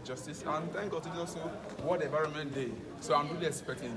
justice, and thank God it's also World Environment Day. So I'm really expecting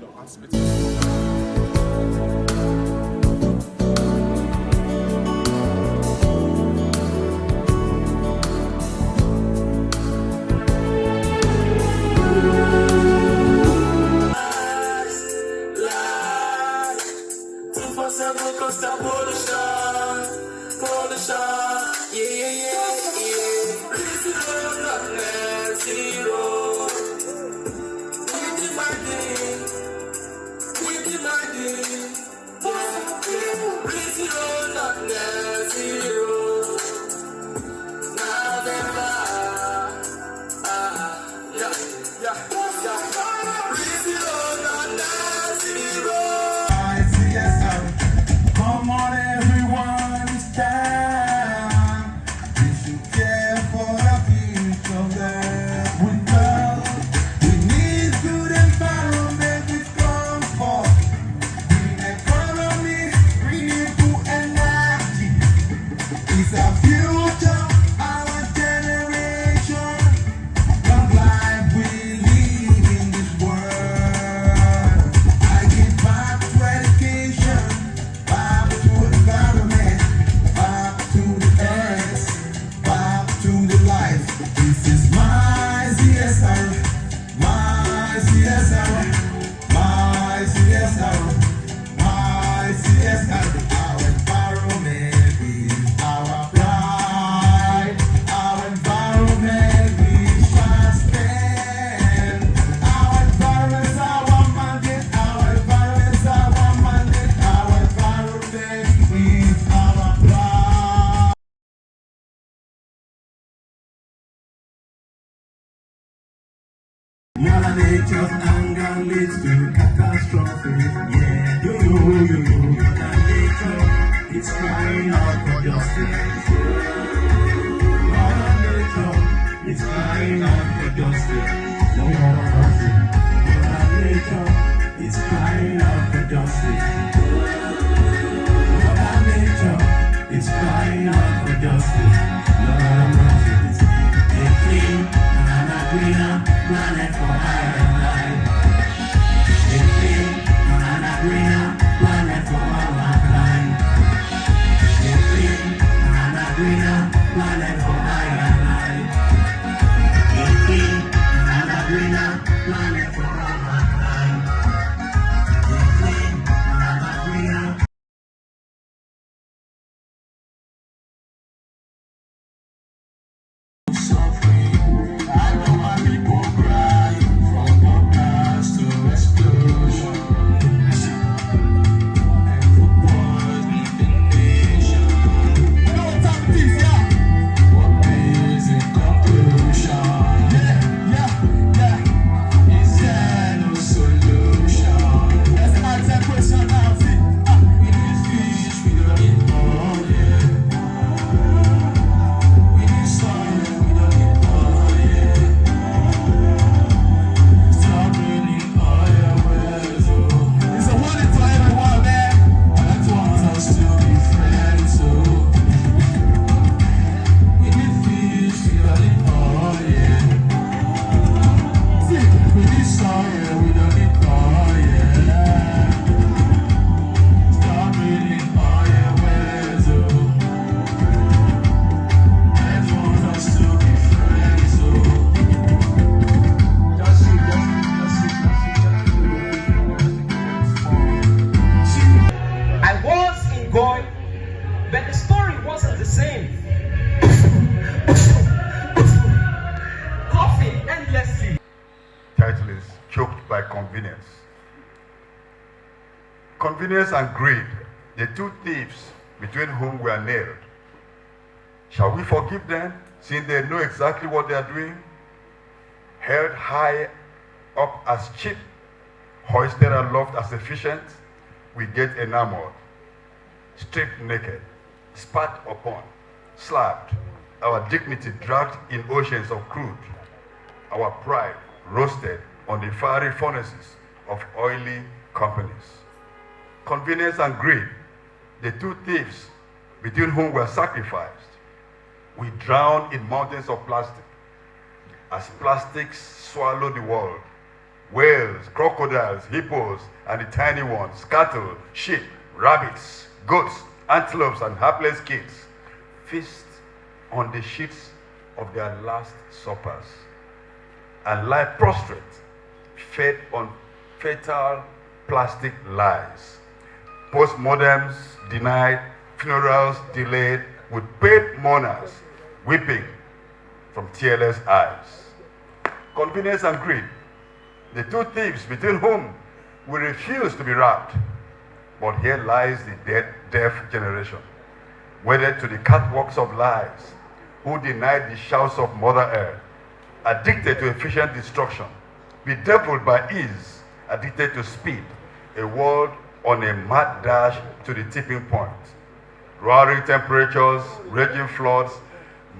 Mother Nature's anger leads to catastrophe. Yeah, Mother Nature is crying out for justice. Mother Nature is crying out for justice. No more mercy. Mother Nature is crying out for justice. Mother Nature is crying out for justice. No more mercy. A clean and a greener planet for I and I. A clean and a greener planet for our kind. A clean and a greener planet for I and I. A clean and a greener planet for our kind. A clean and a greener. But the story wasn't the same. Coughing endlessly. Title is Choked by Convenience. Convenience and greed, the two thieves between whom we are nailed. Shall we forgive them, since they know exactly what they are doing? Held high up as cheap, hoisted aloft as efficient, we get enamored, stripped naked, spat upon, slapped, our dignity dragged in oceans of crude, our pride roasted on the fiery furnaces of oily companies. Convenience and greed, the two thieves between whom we are sacrificed. We drown in mountains of plastic, as plastics swallow the world. Whales, crocodiles, hippos, and the tiny ones, cattle, sheep, rabbits, goats, antelopes, and hapless kids feast on the sheets of their last suppers and lie prostrate, fed on fatal plastic lies. Postmortems denied, funerals delayed, with paid mourners weeping from tearless eyes. Convenience and greed, the two thieves between whom we refuse to be wrapped. But here lies the deaf generation, wedded to the catwalks of lies, who denied the shouts of Mother Earth, addicted to efficient destruction, bedeviled by ease, addicted to speed, a world on a mad dash to the tipping point. Roaring temperatures, raging floods,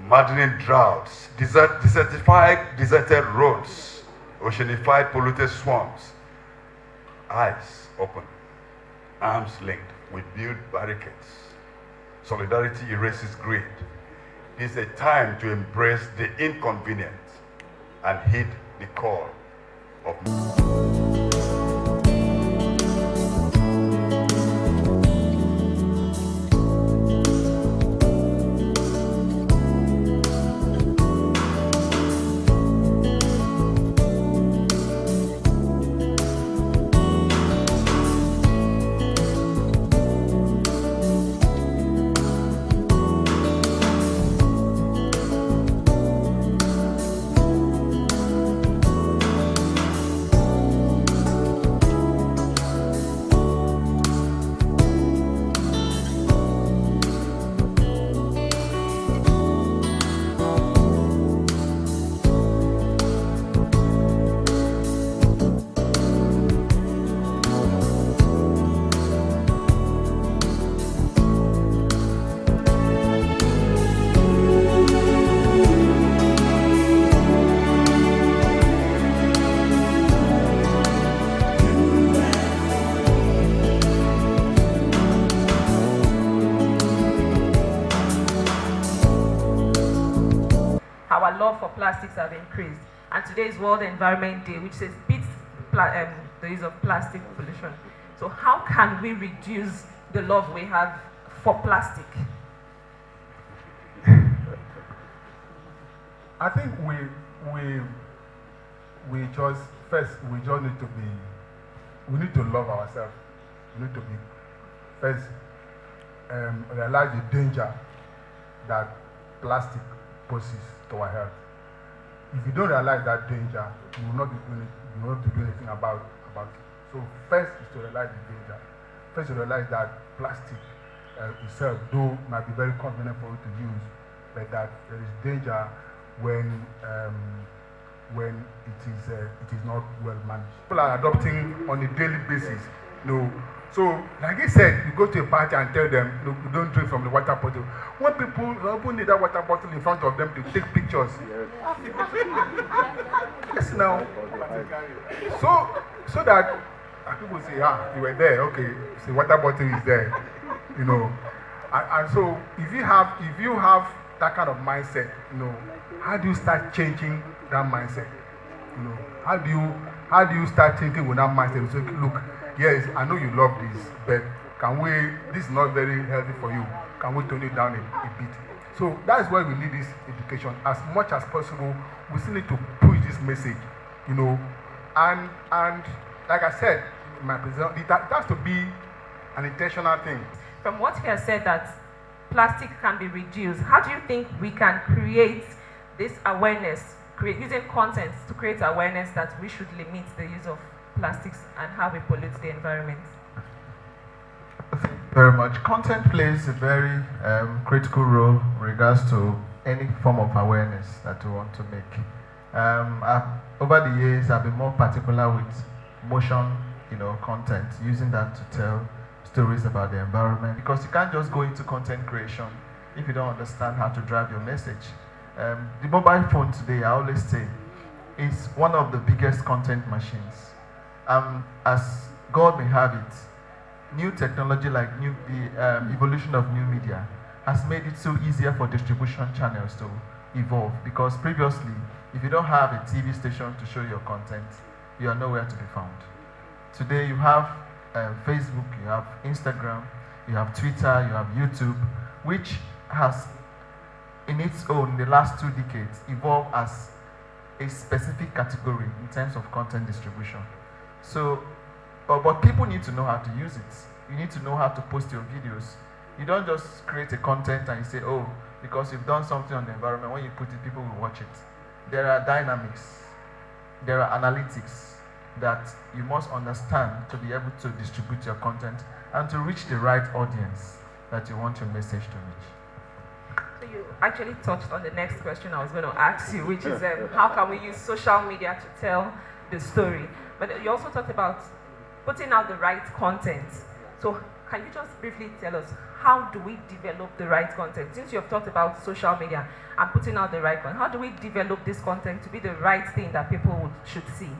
maddening droughts, desertified, deserted roads, oceanified, polluted swamps. Eyes open, arms linked, we build barricades. Solidarity erases greed. It's a time to embrace the inconvenient and heed the call of our love for plastics have increased. And today is World Environment Day, which says beat the use of plastic pollution. So how can we reduce the love we have for plastic? I think we just need to love ourselves. We need to be first realize the danger that plastic poses to our health. If you don't realize that danger, you will not be doing anything about it. So first is to realize the danger. First to realize that plastic itself, though might be very convenient for you to use, but that there is danger when it is not well managed. People are adopting on a daily basis. So, like I said, you go to a party and tell them, look, you don't drink from the water bottle. When people open that water bottle in front of them to take pictures. Yes, now. So that people say, you were there, okay, the water bottle is there, And so if you have that kind of mindset, how do you start changing that mindset? How do you start thinking with that mindset? So look, yes, I know you love this, but this is not very healthy for you. Can we tone it down a bit? So that's why we need this education. As much as possible, we still need to push this message, And like I said, in my presentation, it has to be an intentional thing. From what he has said that plastic can be reduced, how do you think we can create this awareness, using content to create awareness that we should limit the use of plastics and how we pollute the environment? Thank you very much. Content plays a very critical role in regards to any form of awareness that we want to make. Over the years, I've been more particular with motion, content, using that to tell stories about the environment, because you can't just go into content creation if you don't understand how to drive your message. The mobile phone today, I always say, is one of the biggest content machines. As God may have it, new technology like the evolution of new media has made it so easier for distribution channels to evolve, because previously If you don't have a TV station to show your content, you are nowhere to be found. Today you have Facebook, you have Instagram, you have Twitter, you have YouTube, which has in its own, in the last 2 decades, evolved as a specific category in terms of content distribution. So, but people need to know how to use it. You need to know how to post your videos. You don't just create a content and you say, oh, because you've done something on the environment, when you put it, people will watch it. There are dynamics, there are analytics that you must understand to be able to distribute your content and to reach the right audience that you want your message to reach. So you actually touched on the next question I was going to ask you, which is how can we use social media to tell the story? But you also talked about putting out the right content. So can you just briefly tell us, how do we develop the right content? Since you have talked about social media and putting out the right content, how do we develop this content to be the right thing that people should see?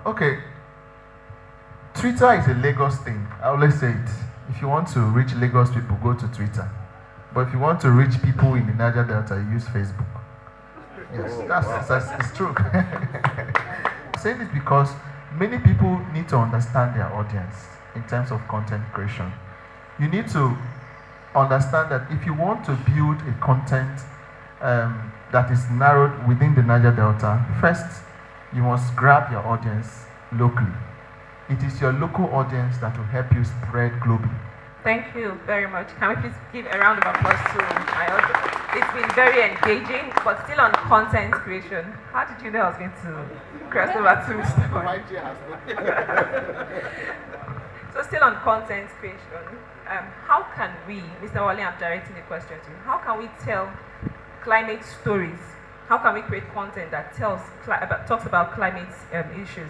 Okay. Twitter is a Lagos thing. I always say it. If you want to reach Lagos people, go to Twitter. But if you want to reach people in the Niger Delta, you use Facebook. Yes, it's true. I'm saying this because many people need to understand their audience in terms of content creation. You need to understand that if you want to build a content that is narrowed within the Niger Delta, first you must grab your audience locally. It is your local audience that will help you spread globally. Thank you very much. Can we please give a round of applause to my audience? It's been very engaging, but still on content creation. How did you know I was going to cross over to Mr. So still on content creation, how can we, Mr. Wale, I'm directing the question to you, how can we tell climate stories? How can we create content that talks about climate issues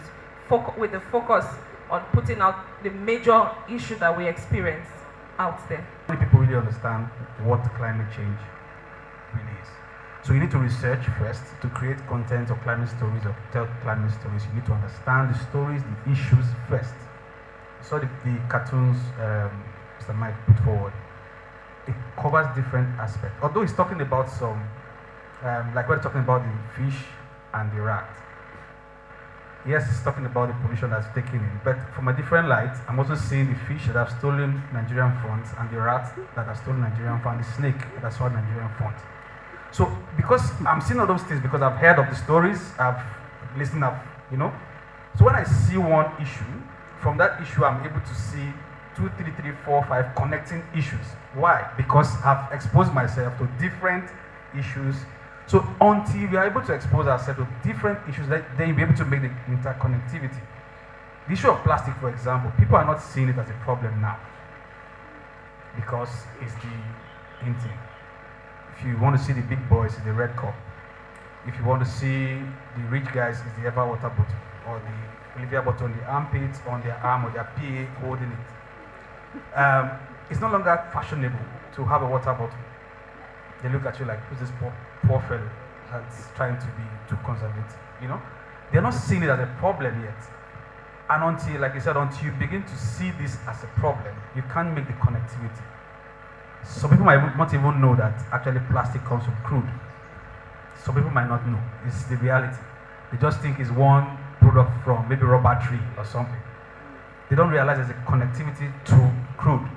with the focus on putting out the major issue that we experience out there? Many people really understand what climate change really is. So you need to research first to create content or climate stories or tell climate stories. You need to understand the stories, the issues first. So the cartoons Mr. Mike put forward, it covers different aspects. Although he's talking about some, like we're talking about the fish and the rat. Yes, he's talking about the pollution that's taken in, but from a different light, I'm also seeing the fish that have stolen Nigerian funds and the rats that have stolen Nigerian funds, the snake that has stolen Nigerian funds. So because I'm seeing all those things, because I've heard of the stories, I've listened up, you know. So when I see one issue, from that issue I'm able to see 2, 3, 3, 4, 5 connecting issues. Why? Because I've exposed myself to different issues. So until we are able to expose ourselves to different issues, then you'll be able to make the interconnectivity. The issue of plastic, for example, people are not seeing it as a problem now because it's the in thing. If you want to see the big boys, it's the red cup. If you want to see the rich guys, it's the Ever water bottle or the Olivia bottle on the armpits, on their arm, or their PA holding it. It's no longer fashionable to have a water bottle. They look at you like, who's this poor fellow that's trying to be too conservative, you know? They're not seeing it as a problem yet. And until, like I said, until you begin to see this as a problem, you can't make the connectivity. Some people might not even know that actually plastic comes from crude. Some people might not know. It's the reality. They just think it's one product from maybe rubber tree or something. They don't realize there's a connectivity to crude.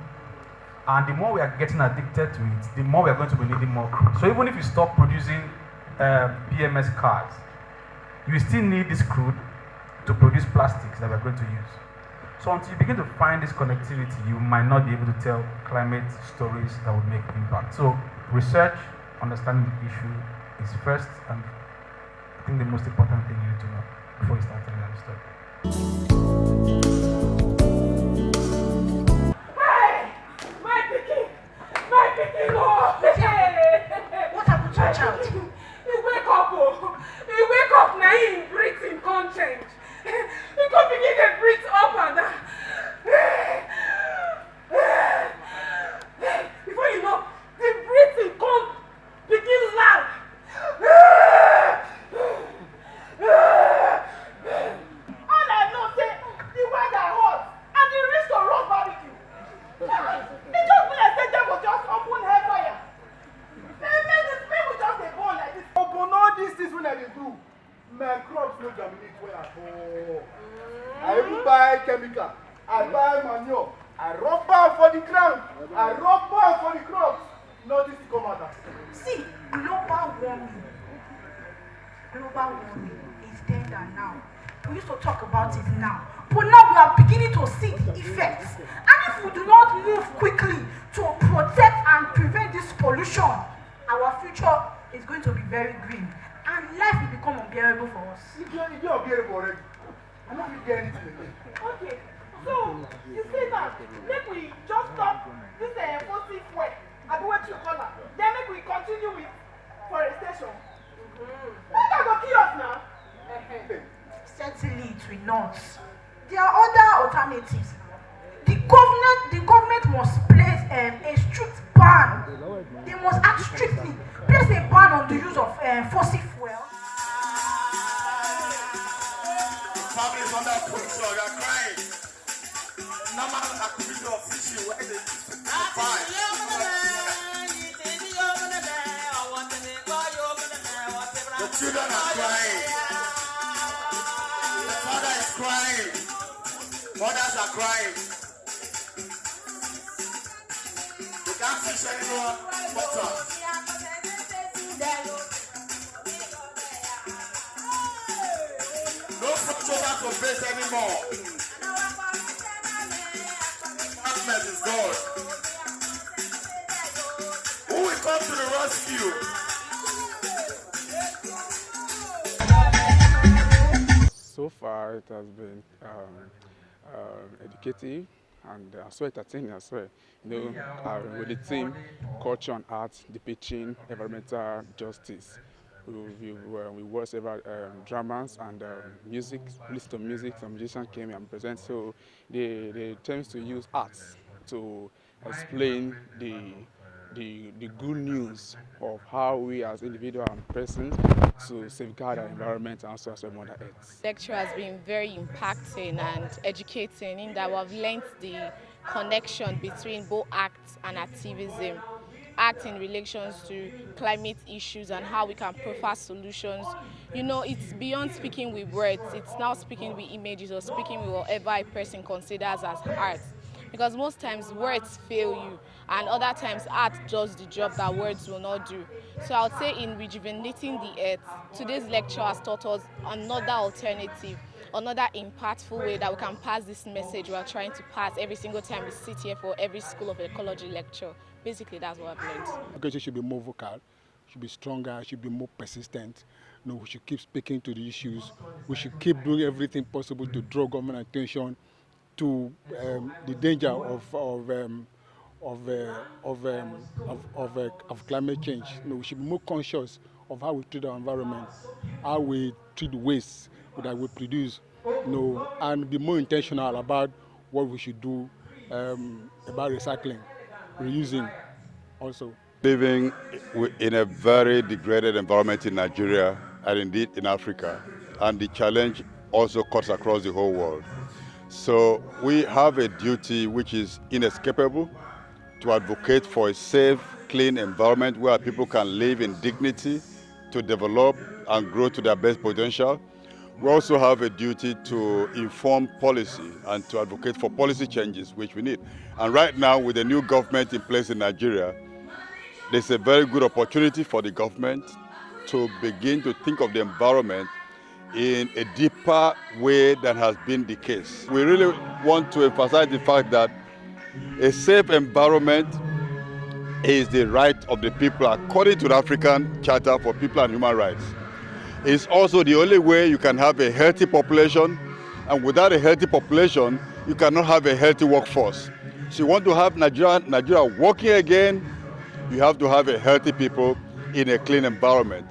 And the more we are getting addicted to it, the more we are going to be needing more crude. So even if you stop producing BMS cars, you still need this crude to produce plastics that we're going to use. So until you begin to find this connectivity, you might not be able to tell climate stories that would make impact. So research, understanding the issue is first, and I think the most important thing you need to know before you start telling the story. What happened to your child? He wake up, oh. He wake up now, he breathes in content. He can begin to breathe up and down. Before you know, the breathing come begin loud. All I know say the weather I rub balm for the ground. I rub balm for the crops. Nothing to come out. See, global warming. Global warming is there than now. We used to talk about it now. But now we are beginning to see the effects. And if we do not move quickly to protect and prevent this pollution, our future is going to be very green. And life will become unbearable for us. It's unbearable already. I'm not really getting anything again. Okay, so you say that make we just stop this fossil fuel, I do what you call it. Then make we continue with forestation. Why can't go kill us now? Certainly it will not. There are other alternatives. The government must place a strict ban. They must act strictly. Place a ban on the use of fossil fuel. Families under pressure, you are crying. Normal activity of fishing where they fight. The children are crying. The father is crying. Mothers are crying. They can't fish anymore. Water. No crossover to face anymore. Darkness is gone. Who will come to the rescue? So far, it has been educative and so entertaining as well. You know, with the theme culture and art depicting environmental justice. We watched several dramas and music, list of music. Some musicians came and present. So they tend to use arts to explain the good news of how we as individuals and persons to safeguard our environment and also as well Mother Earth. The lecture has been very impacting and educating in that we've learned the connection between both acts and activism. Act in relations to climate issues and how we can prefer solutions. You know, it's beyond speaking with words, it's now speaking with images or speaking with whatever a person considers as art. Because most times words fail you and other times art does the job that words will not do. So I would say in rejuvenating the earth, today's lecture has taught us another alternative, another impactful way that we can pass this message we are trying to pass every single time we sit here for every School of Ecology lecture. Basically, that's what I've learned. Education should be more vocal, should be stronger, should be more persistent. You know, we should keep speaking to the issues. We should keep doing everything possible to draw government attention to the danger of climate change. You know, we should be more conscious of how we treat our environment, how we treat waste that we produce, you know, and be more intentional about what we should do about recycling, reusing also. Living in a very degraded environment in Nigeria and indeed in Africa, and the challenge also cuts across the whole world. So we have a duty which is inescapable to advocate for a safe, clean environment where people can live in dignity, to develop and grow to their best potential. We also have a duty to inform policy and to advocate for policy changes which we need. And right now, with the new government in place in Nigeria, there's a very good opportunity for the government to begin to think of the environment in a deeper way than has been the case. We really want to emphasize the fact that a safe environment is the right of the people according to the African Charter for People and Human Rights. It's also the only way you can have a healthy population, and without a healthy population, you cannot have a healthy workforce. So you want to have Nigeria working again, you have to have a healthy people in a clean environment.